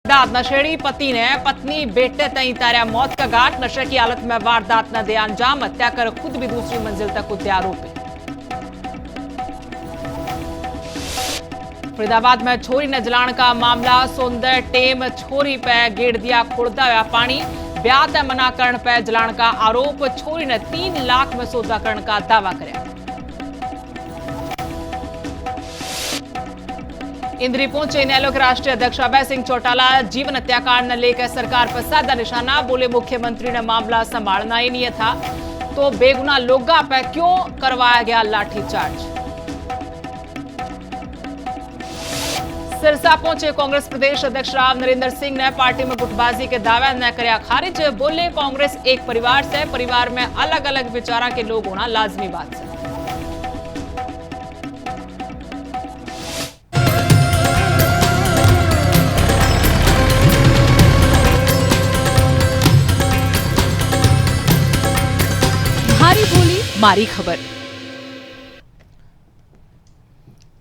नशेड़ी पति ने पत्नी बेटे तई तारा मौत का घाट। नशे की हालत में वारदात न दे अंजाम, हत्या कर खुद भी दूसरी मंजिल तक कूदे आरोपी। फरीदाबाद में छोरी ने जलाण का मामला। सौंदर्य टेम छोरी पे गेड़ दिया खुड़दा हुआ पानी। ब्याह तय मना करण पे जलाण का आरोप। छोरी ने 3 लाख में सौदा करण का दावा कराया। इंद्री पहुंचे इनेलो के राष्ट्रीय अध्यक्ष अभय सिंह चौटाला। जीवन हत्याकांड न लेकर सरकार पर साधा निशाना। बोले मुख्यमंत्री ने मामला संभालना ही नहीं था तो बेगुनाह लोगों पर क्यों करवाया गया लाठीचार्ज। सिरसा पहुंचे कांग्रेस प्रदेश अध्यक्ष राव नरेंद्र सिंह ने पार्टी में गुटबाजी के दावे न कराया खारिज। बोले कांग्रेस एक परिवार से, परिवार में अलग अलग विचारा के लोग होना लाजमी बात है। मारी बोली मारी खबर।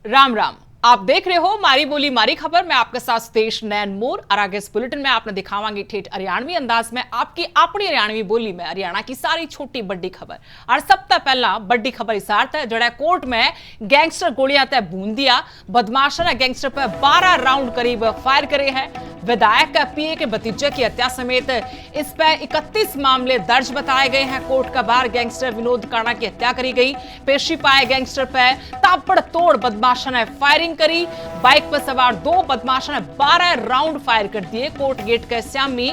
राम राम, आप देख रहे हो मारी बोली मारी खबर। मैं आपके साथ सुदेश नैन मोर और आगे इस बुलेटिन में आपने दिखावांगे ठेठ हरियाणवी अंदाज में आपकी अपनी हरियाणवी बोली में हरियाणा की सारी छोटी बड़ी खबर। और सबसे पहला बड़ी खबर इसारत है जड़ा कोर्ट में गैंगस्टर गोलियां तय बूंद दिया। बदमाशों ने गैंगस्टर पर 12 राउंड करीब फायर करे हैं। विधायक का पीए के भतीजे की हत्या समेत इस पर 31 मामले दर्ज बताए गए हैं। कोर्ट का बाहर गैंगस्टर विनोद काणा की हत्या करी गई। पेशी पाए गैंगस्टर पर ताबड़तोड़ बदमाशों ने फायरिंग करी। बाइक पर सवार 2 बदमाशों ने 12 राउंड फायर कर दिए। कोर्ट गेट के सामने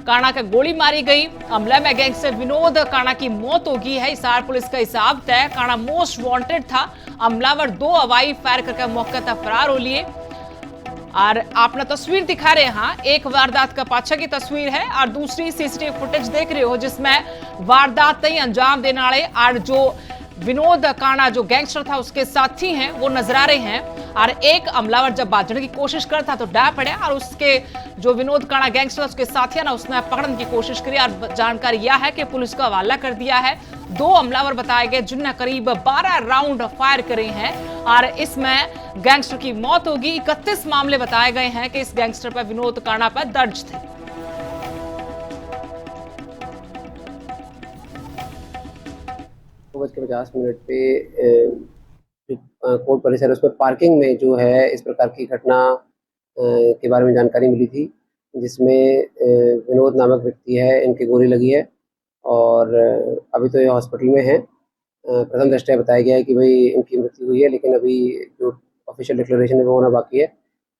काणा का गोली मारी गई। हमले में गैंगस्टर विनोद काणा की मौत होगी है। हिसार पुलिस का हिसाब तय काणा मोस्ट वांटेड था। हमलावर 2 हवाई फायर करके मौके तक फरार हो लिए। और आपने तस्वीर दिखा रहे हैं, हाँ, एक वारदात का पाछा की तस्वीर है और दूसरी सीसीटीवी फुटेज देख रहे हो जिसमें वारदात ही अंजाम देने वाले और जो विनोद काणा जो गैंगस्टर था उसके साथी हैं वो नजर आ रहे हैं। और एक हमलावर जब भागने की कोशिश करता तो डा पड़ा और उसके जो विनोद काणा गैंगस्टर उसके साथी है ना उसने पकड़ने की कोशिश करी और जानकारी यह है कि पुलिस को हवाला कर दिया है। 2 हमलावर बताए गए जिनने करीब 12 राउंड फायर करे हैं और इसमें गैंगस्टर की मौत होगी। 31 मामले बताए गए हैं कि इस गैंगस्टर पर विनोद काणा पर दर्ज थे। 2:50 पे कोर्ट परिसर है उसमें पार्किंग में जो है इस प्रकार की घटना के बारे में जानकारी मिली थी जिसमें विनोद नामक व्यक्ति है, इनकी गोली लगी है और अभी तो ये हॉस्पिटल में है। प्रथम दृष्टया बताया गया है कि भाई इनकी मृत्यु हुई है लेकिन अभी जो ऑफिशियल डिक्लेरेशन है वो होना बाकी है।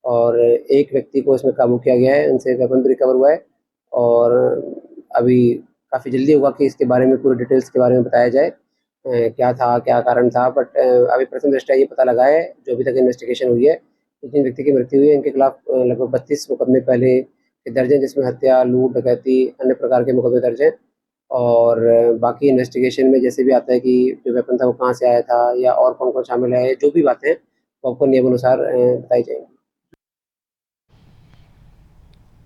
और एक व्यक्ति को इसमें काबू किया गया है, उनसे वेपन भी रिकवर हुआ है और अभी काफ़ी जल्दी होगा कि इसके बारे में पूरे डिटेल्स के बारे में बताया जाए क्या था, क्या कारण था। बट अभी प्रथम दृष्टया ये पता लगा है जो अभी तक इन्वेस्टिगेशन हुई है, जिन व्यक्ति की मृत्यु हुई है इनके खिलाफ लगभग 32 मुकदमे पहले दर्ज हैं जिसमें हत्या, लूट, डकैती, अन्य प्रकार के मुकदमे दर्ज हैं। और बाकी इन्वेस्टिगेशन में जैसे भी आता है कि जो वेपन था वो कहाँ से आया था या और कौन कौन शामिल है, जो भी बातें वो आपको नियमानुसार बताई जाएंगी।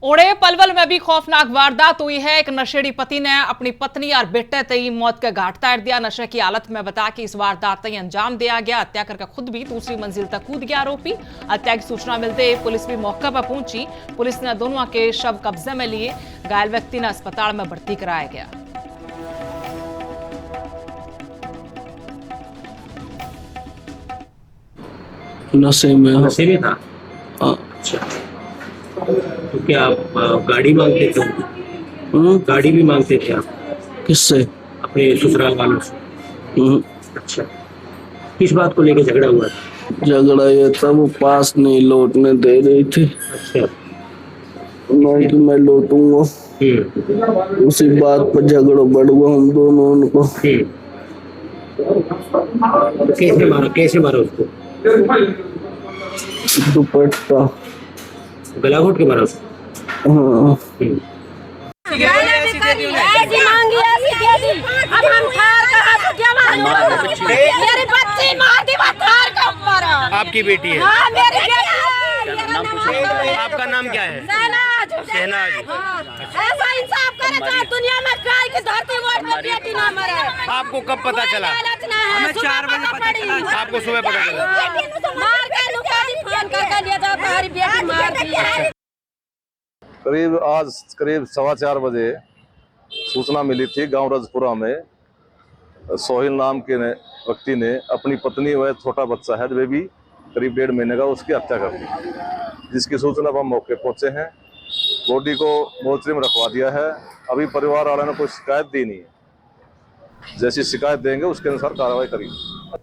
ओड़े पलवल में भी खौफनाक वारदात हुई है। एक नशेड़ी पति ने अपनी पत्नी और बेटे तई मौत का घाट उतार दिया। नशे की हालत में बता कि इस वारदात तई अंजाम दिया गया। हत्या करके खुद भी दूसरी मंजिल तक कूद गया आरोपी। हत्या की सूचना मिलते पुलिस भी मौके पर पहुंची। पुलिस ने दोनों के शव कब्जे में लिए। घायल व्यक्ति ने अस्पताल में भर्ती कराया गया। नशे में था। अच्छा, तो क्या आप गाड़ी मांगते थे? गाड़ी भी मांगते थे आप? किससे? अपने ससुराल वालों से? अच्छा, किस बात को लेकर झगड़ा हुआ था? झगड़ा ये था वो पास नहीं लौटने दे रही थी। अच्छा, मैं लौटूंगा, उसी बात पर झगड़ा बढ़ गया हम दोनों। उनको कैसे मारा उसको? दुपट्टा गला घोट के मारा उसको? हाँ। आपकी बेटी है? हाँ, मेरी बेटी है। आपका नाम क्या है? शहनाज। ऐसा इंसाफ करे चाहे दुनिया में काय की धरती में बेटी ना मरे। आपको कब पता चला? हमें 4 बजे पता चला। आपको सुबह पता चला? मार के लुका दी, फोन करके ले जाओ, तुम्हारी बेटी मार दी। आज करीब 4:15 बजे सूचना मिली थी गांव रजपुरा में सोहिल नाम के व्यक्ति ने अपनी पत्नी व छोटा बच्चा है बेबी करीब 1.5 महीने का उसकी हत्या कर दी, जिसकी सूचना पर हम मौके पहुंचे हैं। बॉडी को मोर्चरी में रखवा दिया है। अभी परिवार वालों ने कोई शिकायत दी नहीं है, जैसी शिकायत देंगे उसके अनुसार कार्रवाई करेंगे।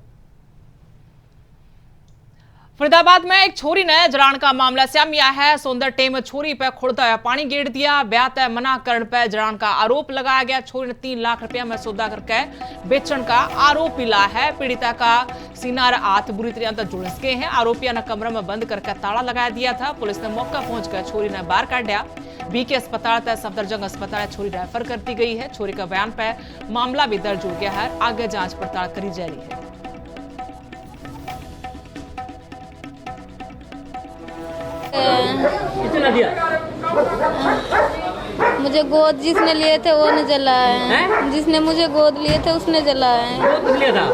फरीदाबाद में एक छोरी ने जरान का मामला सामने आया है। सुंदर टेम छोरी पे खुड़ता हुआ पानी गेर दिया। ब्याह तय मना करण पर जरान का आरोप लगाया गया। छोरी ने 3 लाख रुपया में सौदा करके बेचने का आरोप मिला है। पीड़िता का सीना और हाथ बुरी तरह झुलस गए हैं। आरोपिया ने कमरे में बंद करके ताला लगा दिया था। पुलिस ने मौका पहुंचकर छोरी ने बाहर काटा। बीके अस्पताल तक सफदरजंग अस्पताल छोरी रेफर कर दी गई है। छोरी का बयान पर मामला भी दर्ज हो गया है। आगे जांच पड़ताल करी जा रही है। कितना दिया? मुझे गोद जिसने लिए थे वो ने जलाया है। जिसने मुझे गोद लिए थे उसने जलाया है। गोद लिया था?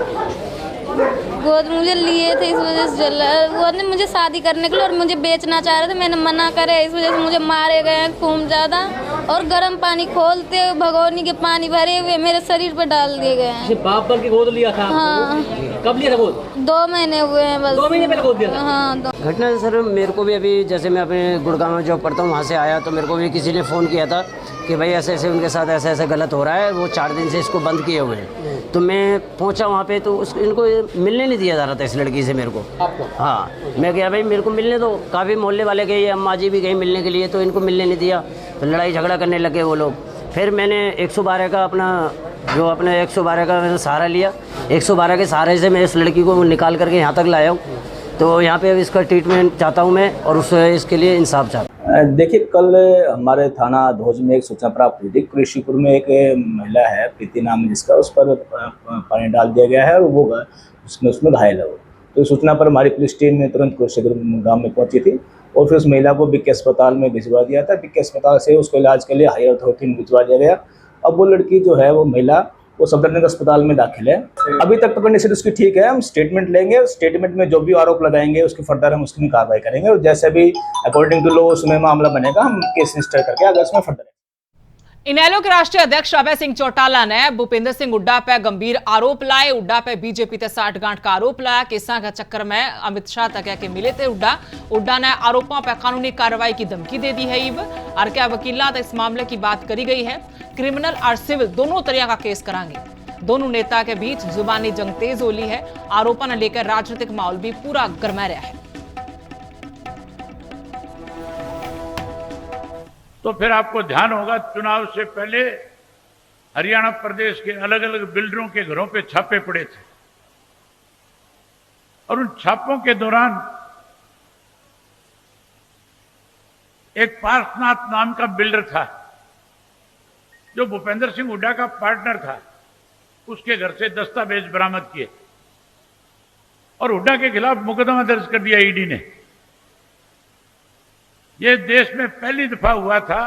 गोद मुझे लिए थे इस वजह से जलाया। वो ने मुझे शादी करने के लिए और मुझे बेचना चाह रहे थे, मैंने मना करे, इस वजह से मुझे मारे गए हैं खून ज्यादा। और गर्म पानी खोलते भगोनी के पानी भरे हुए मेरे शरीर पे डाल दिए गए हैं। बाप पर की गोद लिया था? हाँ। कब लिया था गोद? 2 महीने हुए हैं बस। 2 महीने पहले गोद दिया था? हाँ। घटना सर मेरे को भी अभी जैसे मैं अपने गुड़गांव में जॉब करता हूँ वहाँ से आया तो मेरे को भी किसी ने फ़ोन किया था कि भाई ऐसे ऐसे उनके साथ ऐसा ऐसा गलत हो रहा है, वो 4 दिन से इसको बंद किए हुए हैं। तो मैं पहुँचा वहाँ पे तो इनको मिलने नहीं दिया जा रहा था इस लड़की से मेरे को। आपको? हाँ, मैं गया भाई मेरे को मिलने दो। काफ़ी मोहल्ले वाले गए, अम्मा जी भी गई मिलने के लिए, तो इनको मिलने नहीं दिया। तो लड़ाई झगड़ा करने लगे वो लोग। फिर मैंने 112 का अपना 112 का मैंने सहारा लिया। 112 के सहारे से मैं इस लड़की को निकाल करके यहाँ तक लाया हूँ। तो यहाँ पे इसका ट्रीटमेंट चाहता हूँ मैं और इसके लिए इंसाफ चाहता हूँ। देखिए, कल हमारे थाना धोज में एक सूचना प्राप्त हुई थी। कृषिपुर में एक महिला है प्रीति नाम है जिसका, उस पर पानी डाल दिया गया है और वो उसमें घायल है वो। तो सूचना पर हमारी पुलिस टीम ने तुरंत कुरुक्षेत्र गाँव में पहुंची थी और फिर उस महिला को बीके अस्पताल में भिजवा दिया था। बीके अस्पताल से उसको इलाज के लिए हायर अथॉरिटी में भिजवा दिया गया। अब वो लड़की जो है वो महिला वो सफदरजंग अस्पताल में दाखिल है। अभी तक तो कंडीशन उसकी ठीक है। हम स्टेटमेंट लेंगे, स्टेटमेंट में जो भी आरोप लगाएंगे उसकी फर्दर हम उसकी कार्रवाई करेंगे और जैसे भी अकॉर्डिंग टू लॉ उसमें मामला बनेगा हम केस रजिस्टर करके आगे उसमें फर्दर। इनेलो के राष्ट्रीय अध्यक्ष अभय सिंह चौटाला ने भूपेंद्र सिंह हुड्डा पर गंभीर आरोप लाए। हुड्डा पर बीजेपी से साठगांठ का आरोप लाया। केसा के चक्कर में अमित शाह तक के मिले थे हुड्डा ने आरोपों पर कानूनी कार्रवाई की धमकी दे दी है। और क्या वकीला इस मामले की बात करी गई है। क्रिमिनल और सिविल दोनों तरह का केस कराएंगे। दोनों नेता के बीच जुबानी जंग तेज हो ली है। आरोपों ने लेकर राजनीतिक माहौल भी पूरा गरमा रहा है। तो फिर आपको ध्यान होगा चुनाव से पहले हरियाणा प्रदेश के अलग अलग बिल्डरों के घरों पे छापे पड़े थे और उन छापों के दौरान एक पार्शनाथ नाम का बिल्डर था जो भूपेंद्र सिंह हुड्डा का पार्टनर था। उसके घर से दस्तावेज बरामद किए और हुड्डा के खिलाफ मुकदमा दर्ज कर दिया ईडी ने। यह देश में पहली दफा हुआ था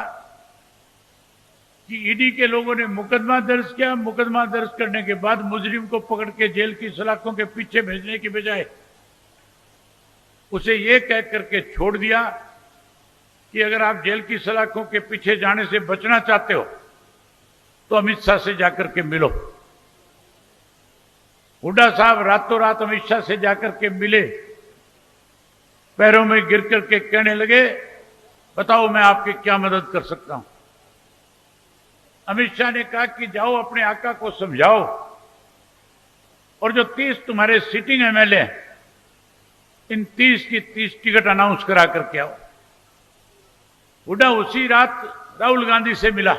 कि ईडी के लोगों ने मुकदमा दर्ज किया। मुकदमा दर्ज करने के बाद मुजरिम को पकड़ के जेल की सलाखों के पीछे भेजने की बजाय उसे यह कह करके छोड़ दिया कि अगर आप जेल की सलाखों के पीछे जाने से बचना चाहते हो तो अमित शाह से जाकर के मिलो। हुड्डा साहब रातों रात अमित शाह से जाकर के मिले, पैरों में गिर करके कहने लगे, बताओ मैं आपकी क्या मदद कर सकता हूं। अमित शाह ने कहा कि जाओ अपने आका को समझाओ और जो 30 तुम्हारे सिटिंग एमएलए हैं इन 30 की 30 टिकट अनाउंस करा करके आओ। हुड्डा उसी रात राहुल गांधी से मिला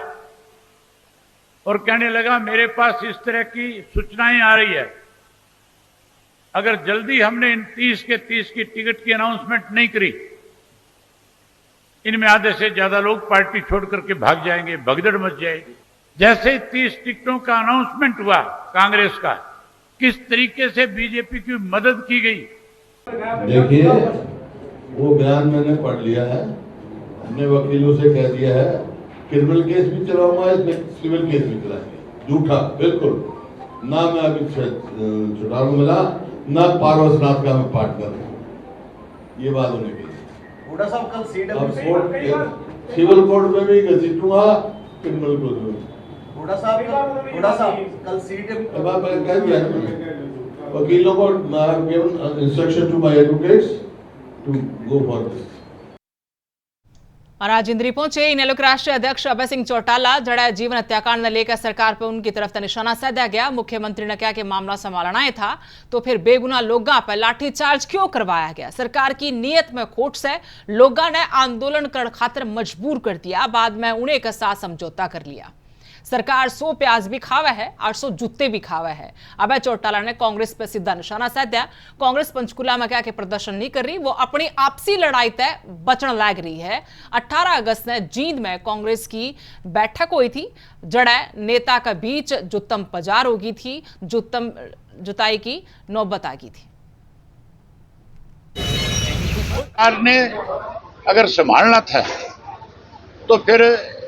और कहने लगा मेरे पास इस तरह की सूचनाएं आ रही है, अगर जल्दी हमने इन 30 के 30 की टिकट की अनाउंसमेंट नहीं करी इनमें आधे से ज्यादा लोग पार्टी छोड़ करके भाग जाएंगे, भगदड़ मच जाएगी। जैसे 30 टिकटों का अनाउंसमेंट हुआ कांग्रेस का, किस तरीके से बीजेपी की मदद की गई। देखिए, वो बयान मैंने पढ़ लिया है, हमने वकीलों से कह दिया है क्रिमिनल केस भी चलाऊंगा, इसमें सिविल केस भी चलाएंगे। झूठा बिल्कुल ना, मैं अभी चुनाव मिला ना पार्वतनाथ का मैं पार्टनर हूं, ये बात होने की। हुड्डा साहब कल सिविल कोड में भी घसीटूंगा, क्रिमिनल कोड में भी। कल सीट कह दिया है मैंने। वकीलों को instruction to my advocates to go for this. और आज इंद्री पहुंचे इनेलो के राष्ट्रीय अध्यक्ष अभय सिंह चौटाला। जड़ा जीवन हत्याकांड ने लेकर सरकार पर उनकी तरफ निशाना साधा गया। मुख्यमंत्री ने कहा कि मामला संभालना ही था तो फिर बेगुनाह लोगों पर लाठीचार्ज क्यों करवाया गया। सरकार की नीयत में खोट से लोगों ने आंदोलन कर खातिर मजबूर कर दिया। बाद में उन्हें के साथ समझौता कर लिया। सरकार 100 प्याज भी खावे है, 800 जूते भी खावे है। अभय चौटाला ने कांग्रेस पर सीधा निशाना साधा। कांग्रेस पंचकुला में क्या प्रदर्शन नहीं कर रही, वो अपनी आपसी लड़ाई तय बचने लग रही है। 18 अगस्त ने जींद में कांग्रेस की बैठक हुई थी। जड़ा नेता के बीच जुत्तम पजार होगी थी, जुत्तम जुताई की नौबत आ गई थी। सरकार ने अगर संभालना था तो फिर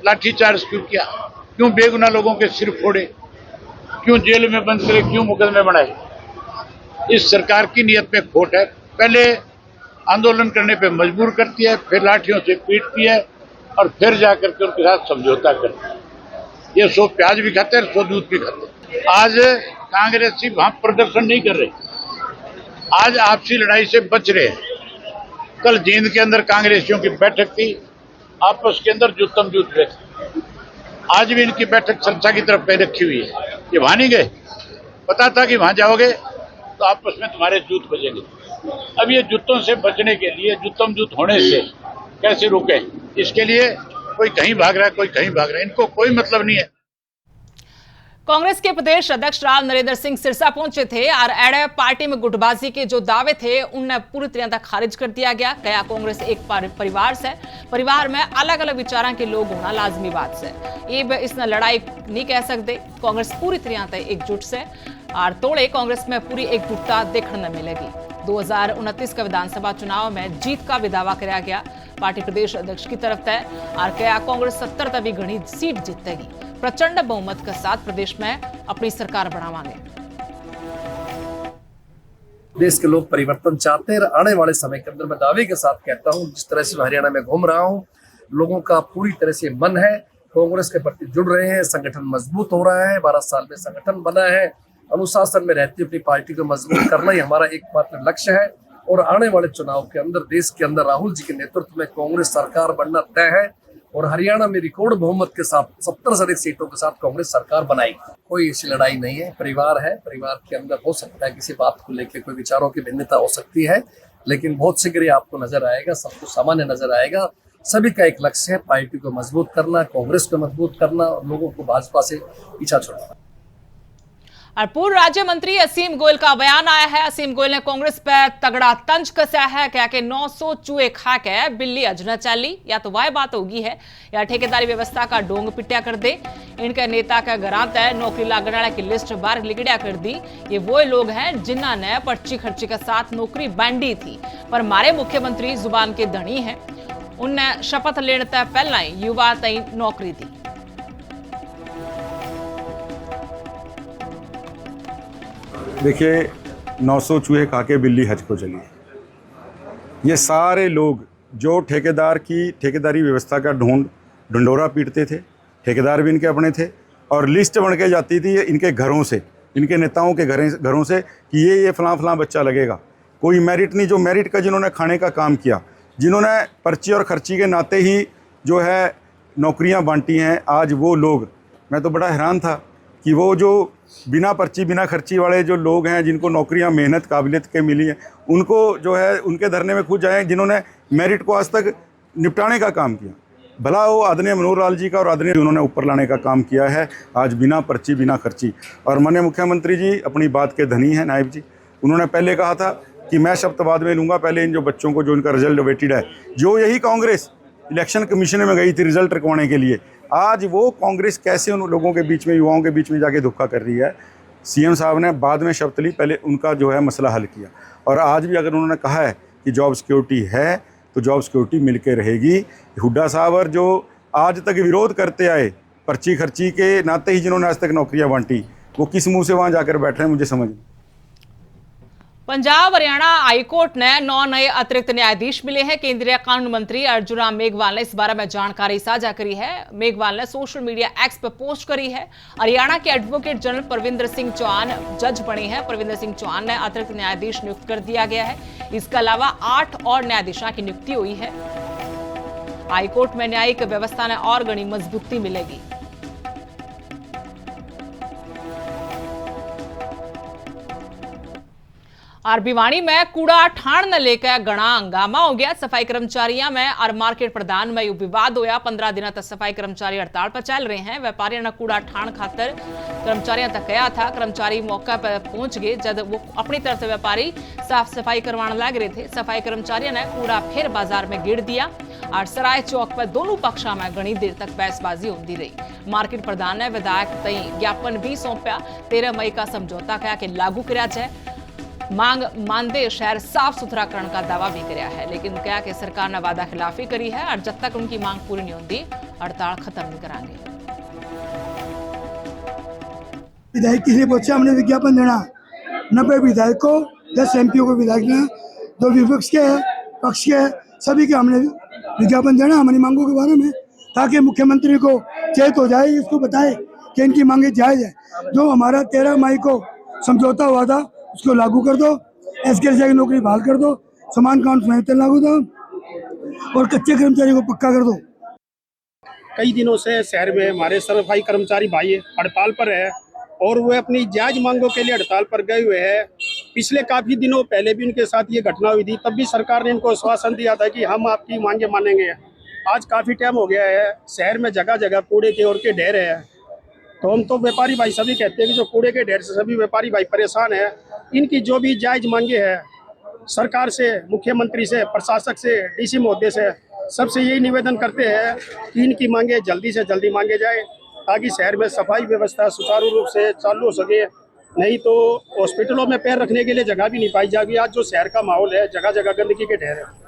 लाठीचार्ज क्यों किया, क्यों बेगुनाह लोगों के सिर फोड़े, क्यों जेल में बंद करे, क्यों मुकदमे बनाए। इस सरकार की नीयत में खोट है। पहले आंदोलन करने पे मजबूर करती है, फिर लाठियों से पीटती है और फिर जाकर के उनके साथ समझौता करती है। ये 100 प्याज भी खाते हैं, 100 दूध भी खाते हैं। आज कांग्रेसी वहां प्रदर्शन नहीं कर रहे, आज आपसी लड़ाई से बच रहे हैं। कल जींद के अंदर कांग्रेसियों की बैठक थी, आपस के अंदर जुत्तम जूत रहे थे। आज भी इनकी बैठक चर्चा की तरफ पे रखी हुई है। ये वहां नहीं गए, पता था कि वहां जाओगे तो आपस में तुम्हारे जूत बजेंगे। अब ये जूतों से बचने के लिए, जुत्तम जूत होने से कैसे रोके, इसके लिए कोई कहीं भाग रहा है, कोई कहीं भाग रहा है। इनको कोई मतलब नहीं है। कांग्रेस के प्रदेश अध्यक्ष राव नरेंद्र सिंह सिरसा पहुंचे थे और एडे पार्टी में गुटबाजी के जो दावे थे उन्हें पूरी तरह तक खारिज कर दिया गया। कया कांग्रेस एक परिवार से, परिवार में अलग अलग विचारों के लोग होना लाजमी बात से, ये इसने लड़ाई नहीं कह सकते। कांग्रेस पूरी तरह तक एकजुट से और तोड़े कांग्रेस में पूरी एकजुटता देखने न मिलेगी। 2029 का विधानसभा चुनाव में जीत का भी दावा किया गया पार्टी प्रदेश अध्यक्ष की तरफ तय और कया कांग्रेस 70 तभी घनी सीट जीतेगी। प्रचंड बहुमत के साथ प्रदेश में अपनी सरकार बनावांगे। देश के लोग परिवर्तन चाहते हैं। आने वाले समय के अंदर मैं दावे के साथ कहता हूं, जिस तरह से हरियाणा में घूम रहा हूं, लोगों का पूरी तरह से मन है, कांग्रेस के प्रति जुड़ रहे हैं। संगठन मजबूत हो रहा है, 12 साल में संगठन बना है। अनुशासन में रहती अपनी पार्टी को मजबूत करना ही हमारा एकमात्र लक्ष्य है। और आने वाले चुनाव के अंदर देश के अंदर राहुल जी के नेतृत्व में कांग्रेस सरकार बनना तय है और हरियाणा में रिकॉर्ड बहुमत के साथ 70 से अधिक सीटों के साथ कांग्रेस सरकार बनाएगी। कोई ऐसी लड़ाई नहीं है, परिवार है। परिवार के अंदर हो सकता है किसी बात को लेकर कोई विचारों की भिन्नता हो सकती है, लेकिन बहुत शीघ्र आपको नजर आएगा, सब कुछ सामान्य नजर आएगा। सभी का एक लक्ष्य है पार्टी को मजबूत करना, कांग्रेस को मजबूत करना और लोगों को भाजपा से पीछा छोड़ना। और पूर्व राज्य मंत्री असीम गोयल का बयान आया है। असीम गोयल ने कांग्रेस पर तगड़ा तंज कसा है, क्या कि 900 चूहे खा के बिल्ली अजना चाली, या तो वह बात होगी है या ठेकेदारी व्यवस्था का डोंग पिट्या कर दे। इनके नेता का घरां तय नौकरी लागने वाले की लिस्ट बाहर लिगड़िया कर दी। ये वो लोग हैं जिन्होंने पर्ची खर्ची के साथ नौकरी बांटी थी, पर हमारे मुख्यमंत्री जुबान के धनी है। उनने शपथ लेने तय पहला ही युवा तई नौकरी दी। देखिए, 900 चूहे खा के बिल्ली हज को चली। ये सारे लोग जो ठेकेदार की ठेकेदारी व्यवस्था का ढंढोरा पीटते थे, ठेकेदार भी इनके अपने थे और लिस्ट बन के जाती थी इनके घरों से, इनके नेताओं के घरों से कि ये फलां बच्चा लगेगा। कोई मेरिट नहीं, जो मेरिट का जिन्होंने खाने का काम किया, जिन्होंने पर्ची और खर्ची के नाते ही जो है नौकरियां बांटी हैं, आज वो लोग, मैं तो बड़ा हैरान था कि वो जो बिना पर्ची बिना खर्ची वाले जो लोग हैं, जिनको नौकरियां मेहनत काबिलियत के मिली हैं, उनको जो है उनके धरने में खुद जाएँ जिन्होंने मेरिट को आज तक निपटाने का काम किया। भला वो आदरणीय मनोहर लाल जी का और आदरणीय उन्होंने ऊपर लाने का काम किया है, आज बिना पर्ची बिना खर्ची। और माननीय मुख्यमंत्री जी अपनी बात के धनी हैं, नायब जी। उन्होंने पहले कहा था कि मैं शब्द बाद में लूँगा, पहले इन जो बच्चों को जो इनका रिजल्ट अवेटेड है, जो यही कांग्रेस इलेक्शन कमीशन में गई थी रिजल्ट रखवाने के लिए, आज वो कांग्रेस कैसे उन लोगों के बीच में, युवाओं के बीच में जाके धोखा कर रही है। सीएम साहब ने बाद में शर्त ली, पहले उनका जो है मसला हल किया। और आज भी अगर उन्होंने कहा है कि जॉब सिक्योरिटी है तो जॉब सिक्योरिटी मिल के रहेगी। हुड्डा साहब और जो आज तक विरोध करते आए पर्ची खर्ची के नाते ही, जिन्होंने आज तक नौकरियां बांटी, वो किस मुंह से वहाँ जाकर बैठ रहे हैं, मुझे समझ नहीं। पंजाब हरियाणा हाईकोर्ट ने 9 नए अतिरिक्त न्यायाधीश मिले हैं। केंद्रीय कानून मंत्री अर्जुन राम मेघवाल ने इस बारे में जानकारी साझा करी है। मेघवाल ने सोशल मीडिया एक्स पर पोस्ट करी है। हरियाणा के एडवोकेट जनरल परविंदर सिंह चौहान जज बने हैं। परविंदर सिंह चौहान ने अतिरिक्त न्यायाधीश नियुक्त कर दिया गया है। इसके अलावा 8 और न्यायाधीशों की नियुक्ति हुई है। हाईकोर्ट में न्यायिक व्यवस्था ने और घनी मजबूती मिलेगी। और भिवानी में कूड़ा ठाण न लेकर घना हंगामा हो गया। सफाई कर्मचारियों में और मार्केट प्रधान में विवाद होया। 15 दिनों तक सफाई कर्मचारी हड़ताल पर चल रहे हैं। व्यापारियों ने कूड़ा ठाण खातर कर्मचारियों तक कहा था। कर्मचारी मौका पर पहुंच गए जब वो अपनी तरफ से व्यापारी साफ सफाई करवाने लग रहे थे। सफाई कर्मचारियों ने कूड़ा फिर बाजार में गिर दिया और सराय चौक पर दोनों पक्षों में घनी देर तक बहसबाजी होती रही। मार्केट प्रधान ने विधायक तई ज्ञापन भी सौंपया। 13 मई का समझौता कहा कि लागू किया जाए। मांग मानदे शहर साफ सुथरा करने का दावा भी किया है, लेकिन क्या कि सरकार ने वादा खिलाफी करी है और जब तक उनकी मांग पूरी नहीं होती हड़ताल खत्म नहीं कराएंगे। विधायक के लिए पहुंचे, हमने विज्ञापन देना 90 विधायक को, 10 एमपीओ को विधायक ने, 2 विपक्ष के पक्ष के सभी के हमने विज्ञापन देना हमारी मांगों के बारे में, ताकि मुख्यमंत्री को चेत हो जाए, इसको बताए कि इनकी मांगे जायज है। जो हमारा 13 मई को समझौता हुआ था उसको लागू कर दो, एसकेएल की नौकरी बहाल कर दो, समान कानून संहिता लागू दो और कच्चे कर्मचारी को पक्का कर दो। कई दिनों से शहर में हमारे सफाई कर्मचारी भाई हड़ताल पर है और वे अपनी जायज मांगों के लिए हड़ताल पर गए हुए हैं। पिछले काफी दिनों पहले भी उनके साथ ये घटना हुई थी, तब भी सरकार ने इनको आश्वासन दिया था कि हम आपकी मांगे मानेंगे। आज काफी टाइम हो गया है, शहर में जगह जगह कूड़े के और के ढेर है। तो हम तो व्यापारी भाई सभी कहते हैं कि जो कूड़े के ढेर से सभी व्यापारी भाई परेशान है। इनकी जो भी जायज मांगे हैं सरकार से, मुख्यमंत्री से, प्रशासक से, डीसी महोदय से, सबसे यही निवेदन करते हैं कि इनकी मांगे जल्दी से जल्दी मांगे जाए, ताकि शहर में सफाई व्यवस्था सुचारू रूप से चालू हो सके। नहीं तो हॉस्पिटलों में पैर रखने के लिए जगह भी नहीं पाई जाएगी। आज जो शहर का माहौल है, जगह जगह गंदगी के ढेर है।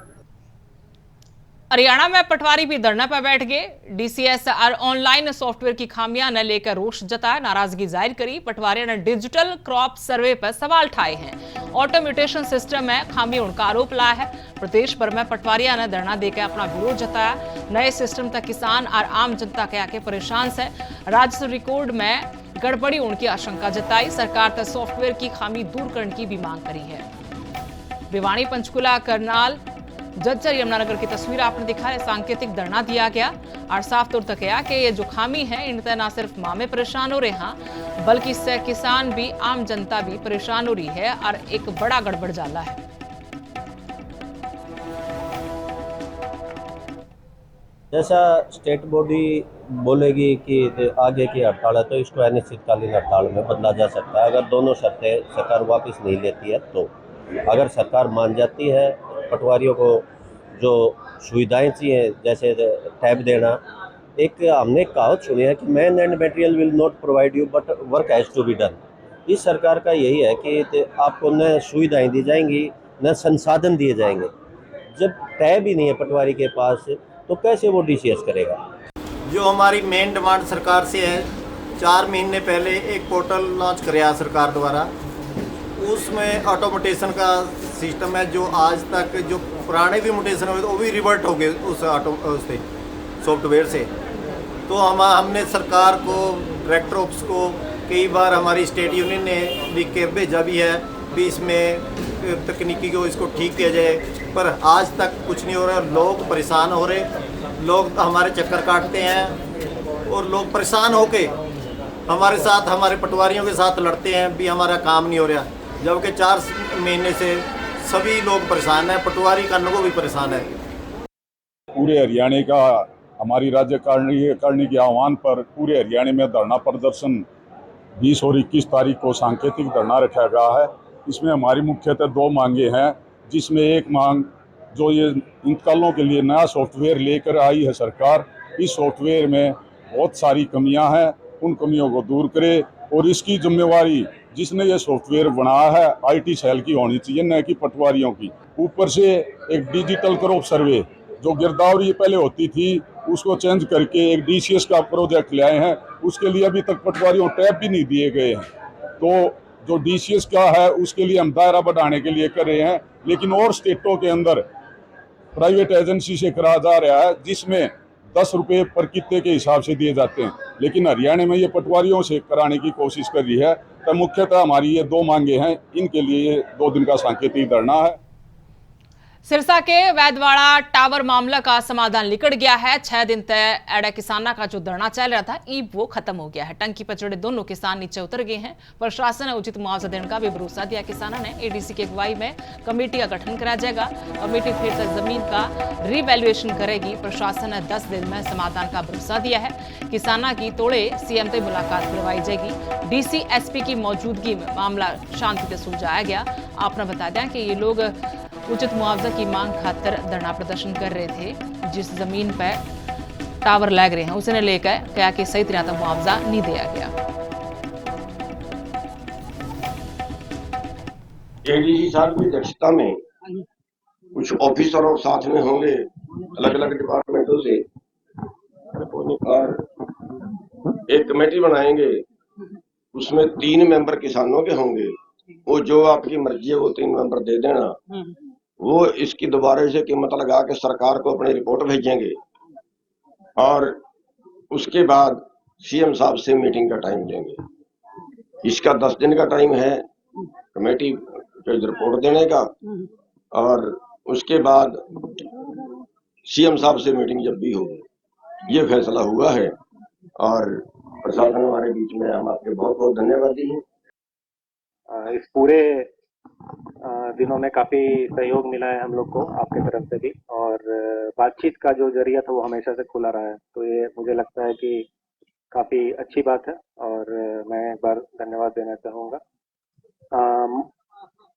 हरियाणा में पटवारी भी धरना पर बैठ गए। डीसीएस और ऑनलाइन सॉफ्टवेयर की खामियां न लेकर रोष जताया, नाराजगी जाहिर करी। पटवारियों ने डिजिटल क्रॉप सर्वे पर सवाल उठाए हैं। ऑटोमेटेशन सिस्टम में खामी उनका आरोप लाया है। प्रदेश भर में पटवारियों ने धरना देकर अपना विरोध जताया। नए सिस्टम तक किसान और आम जनता के आके परेशान है। राजस्व रिकॉर्ड में गड़बड़ी उनकी आशंका जताई। सरकार तक सॉफ्टवेयर की खामी दूर करने की भी मांग करी है। भिवानी, पंचकुला, करनाल, जज्जर, यमुनानगर की तस्वीर आपने दिखा है। सांकेतिक धरना दिया गया और साफ तौर तक कहा कि ये जो खामी है इनसे न सिर्फ मामे परेशान हो रहे हैं, बल्कि इससे किसान भी, आम जनता भी परेशान हो रही है और एक बड़ा गड़बड़ जाला है। जैसा स्टेट बॉडी बोलेगी कि आगे की हड़ताल है तो इसको अनिश्चितकालीन हड़ताल में बदला जा सकता है, अगर दोनों शर्तें सरकार वापस नहीं लेती है तो। अगर सरकार मान जाती है, पटवारियों को जो सुविधाएं चाहिए जैसे टैब देना, एक हमने कहावत सुनी है कि man and material will not provide you but work has to be done. इस सरकार का यही है कि आपको न सुविधाएं दी जाएंगी न संसाधन दिए जाएंगे। जब टैब ही नहीं है पटवारी के पास तो कैसे वो डीसीएस करेगा। जो हमारी मेन डिमांड सरकार से है, 4 महीने पहले एक पोर्टल लॉन्च कराया सरकार द्वारा, उसमें ऑटोमेटेशन का सिस्टम है। जो आज तक जो पुराने भी म्यूटेशन हुए वो भी रिवर्ट हो गए उस उससे सॉफ्टवेयर से। तो हमने सरकार को, डायरेक्टर ऑफिस को कई बार हमारी स्टेट यूनियन ने लिख के भेजा भी है कि इसमें तकनीकी को इसको ठीक किया जाए, पर आज तक कुछ नहीं हो रहा। लोग परेशान हो रहे, लोग हमारे चक्कर काटते हैं और लोग परेशान होके हमारे साथ, हमारे पटवारियों के साथ लड़ते हैं भी हमारा काम नहीं हो रहा, जबकि 4 महीने से सभी लोग परेशान हैं, पटवारी करने को भी परेशान है। पूरे हरियाणा का हमारी कार्यकारिणी के आह्वान पर पूरे हरियाणा में धरना प्रदर्शन 20 और 21 तारीख को सांकेतिक धरना रखा गया है। इसमें हमारी मुख्यतः 2 मांगे हैं, जिसमें एक मांग जो ये इंतकालों के लिए नया सॉफ्टवेयर लेकर आई है सरकार, इस सॉफ्टवेयर में बहुत सारी कमियां हैं, उन कमियों को दूर करे और इसकी जिम्मेवारी जिसने ये सॉफ्टवेयर बनाया है आईटी सेल की होनी चाहिए, न कि पटवारियों की। ऊपर से एक डिजिटल क्रॉप सर्वे जो गिरदावरी पहले होती थी उसको चेंज करके एक डीसीएस का प्रोजेक्ट लाए हैं, उसके लिए अभी तक पटवारियों टैब भी नहीं दिए गए हैं। तो जो DCS का है उसके लिए हम दायरा बढ़ाने के लिए कर रहे हैं, लेकिन और स्टेटों के अंदर प्राइवेट एजेंसी से कराया जा रहा है जिसमें 10 रुपये पर कित्ते के हिसाब से दिए जाते हैं, लेकिन हरियाणा में ये पटवारियों से कराने की कोशिश कर रही है। तो मुख्यतः हमारी ये 2 मांगे हैं, इनके लिए ये 2 दिन का सांकेतिक धरना है। सिरसा के वैदवाड़ा टावर मामला का समाधान निकट गया है। 6 दिन तय एडा किसाना का जो धरना चल रहा था वो खत्म हो गया है। टंकी पर चढ़े दोनों किसान नीचे उतर गए हैं। प्रशासन ने उचित मुआवजा देने का भी भरोसा दिया। किसानों ने ADC की अगुवाई में कमेटी का गठन कराया जाएगा। कमेटी फिर से जमीन का रिवैल्यूएशन करेगी। प्रशासन ने 10 दिन में समाधान का भरोसा दिया है। किसाना की तोड़े CM से मुलाकात करवाई जाएगी। DC SP की मौजूदगी में मामला शांति से सुलझाया गया। आपने बता दिया कि ये लोग उचित मुआवजा की मांग खातिर धरना प्रदर्शन कर रहे थे। जिस जमीन पर टावर लग रहे हैं उसे लेकर क्या कि सही तरह का मुआवजा नहीं दिया गया। ADC साहब की अध्यक्षता में कुछ ऑफिसर और साथ में होंगे अलग अलग डिपार्टमेंटों से, और एक कमेटी बनाएंगे। उसमें 3 मेंबर किसानों के होंगे। वो जो आपकी मर्जी है वो 3 मेंबर दे देना। वो इसकी दोबारा से कीमत लगा के सरकार को अपनी रिपोर्ट भेजेंगे और उसके बाद CM साहब से मीटिंग का टाइम लेंगे। इसका 10 दिन का टाइम है कमेटी को रिपोर्ट देने का, और उसके बाद CM साहब से मीटिंग जब भी होगी, ये फैसला हुआ है। और प्रशासन हमारे बीच में, हम आपके बहुत बहुत धन्यवादी हैं। इस पूरे दिनों में काफी सहयोग मिला है हम लोग को आपके तरफ से भी, और बातचीत का जो जरिया था वो हमेशा से खुला रहा है। तो ये मुझे लगता है कि काफी अच्छी बात है और मैं एक बार धन्यवाद देना चाहूँगा।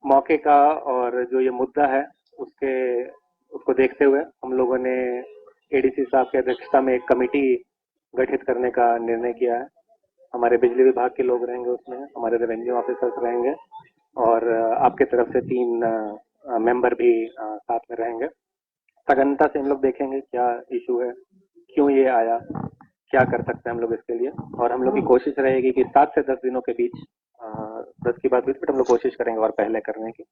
मौके का और जो ये मुद्दा है उसको देखते हुए हम लोगों ने ADC साहब की अध्यक्षता में एक कमेटी गठित करने का निर्णय किया है। हमारे बिजली विभाग के लोग रहेंगे उसमें, हमारे रेवेन्यू ऑफिसर्स रहेंगे और आपके तरफ से 3 मेंबर भी साथ में रहेंगे। सघनता से हम लोग देखेंगे क्या इशू है, क्यों ये आया, क्या कर सकते हैं हम लोग इसके लिए, और हम लोग की कोशिश रहेगी कि 7 से 10 दिनों के बीच 10 की बात हुई बट हम लोग कोशिश करेंगे और पहले करने की।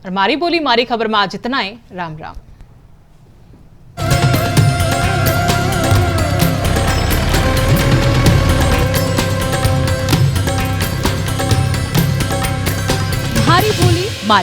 हमारी बोली मारी खबर में आज इतना ही। राम राम।